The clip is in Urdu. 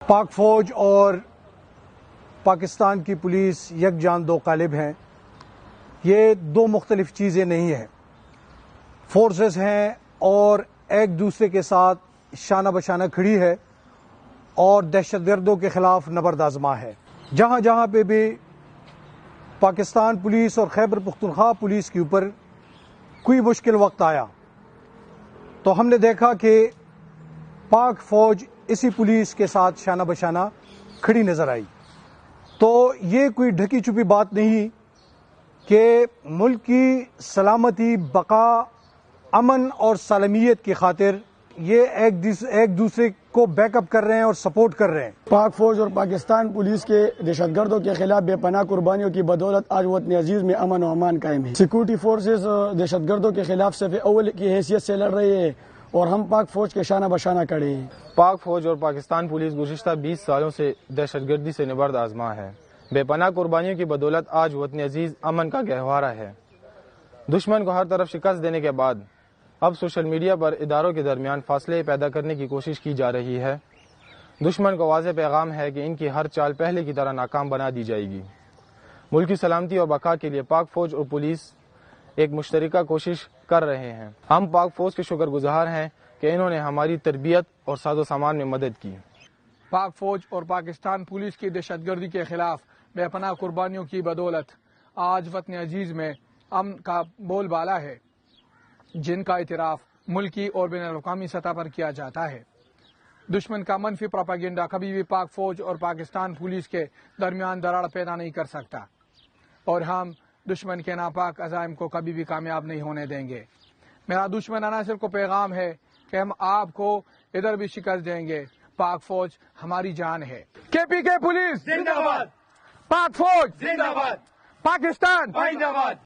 پاک فوج اور پاکستان کی پولیس یک جان دو قالب ہیں. یہ دو مختلف چیزیں نہیں ہیں. فورسز ہیں اور ایک دوسرے کے ساتھ شانہ بشانہ کھڑی ہے اور دہشت گردوں کے خلاف نبرد آزما ہے. جہاں جہاں پہ بھی پاکستان پولیس اور خیبر پختونخوا پولیس کے اوپر کوئی مشکل وقت آیا تو ہم نے دیکھا کہ پاک فوج اسی پولیس کے ساتھ شانہ بشانہ کھڑی نظر آئی. تو یہ کوئی ڈھکی چھپی بات نہیں کہ ملک کی سلامتی، بقا، امن اور سالمیت کی خاطر یہ ایک دوسرے کو بیک اپ کر رہے ہیں اور سپورٹ کر رہے ہیں. پاک فوج اور پاکستان پولیس کے دہشت گردوں کے خلاف بے پناہ قربانیوں کی بدولت آج وطن عزیز میں امن و امان قائم ہے. سیکورٹی فورسز دہشت گردوں کے خلاف صف اول کی حیثیت سے لڑ رہی ہے اور ہم پاک فوج کے شانہ بشانہ کھڑے ہیں. پاک فوج اور پاکستان پولیس گزشتہ 20 سالوں سے دہشت گردی سے نبرد آزما ہے. بے پناہ قربانیوں کی بدولت آج وطن عزیز امن کا گہوارہ ہے. دشمن کو ہر طرف شکست دینے کے بعد اب سوشل میڈیا پر اداروں کے درمیان فاصلے پیدا کرنے کی کوشش کی جا رہی ہے. دشمن کو واضح پیغام ہے کہ ان کی ہر چال پہلے کی طرح ناکام بنا دی جائے گی. ملک کی سلامتی اور بقا کے لیے پاک فوج اور پولیس ایک مشترکہ کوشش کر رہے ہیں. ہم پاک فوج کے شکر گزار ہیں کہ انہوں نے ہماری تربیت اور ساز و سامان میں مدد کی. پاک فوج اور پاکستان پولیس کی دہشت گردی کے خلاف بے پناہ قربانیوں کی بدولت آج وطن عزیز میں امن کا بول بالا ہے، جن کا اعتراف ملکی اور بین الاقوامی سطح پر کیا جاتا ہے. دشمن کا منفی پروپیگنڈا کبھی بھی پاک فوج اور پاکستان پولیس کے درمیان دراڑ پیدا نہیں کر سکتا اور ہم دشمن کے ناپاک عزائم کو کبھی بھی کامیاب نہیں ہونے دیں گے. میرا دشمن عناصر کو پیغام ہے کہ ہم آپ کو ادھر بھی شکست دیں گے. پاک فوج ہماری جان ہے. KPK پولیس زندہ باد، پاک فوج زندہ باد، پاکستان زندہ باد.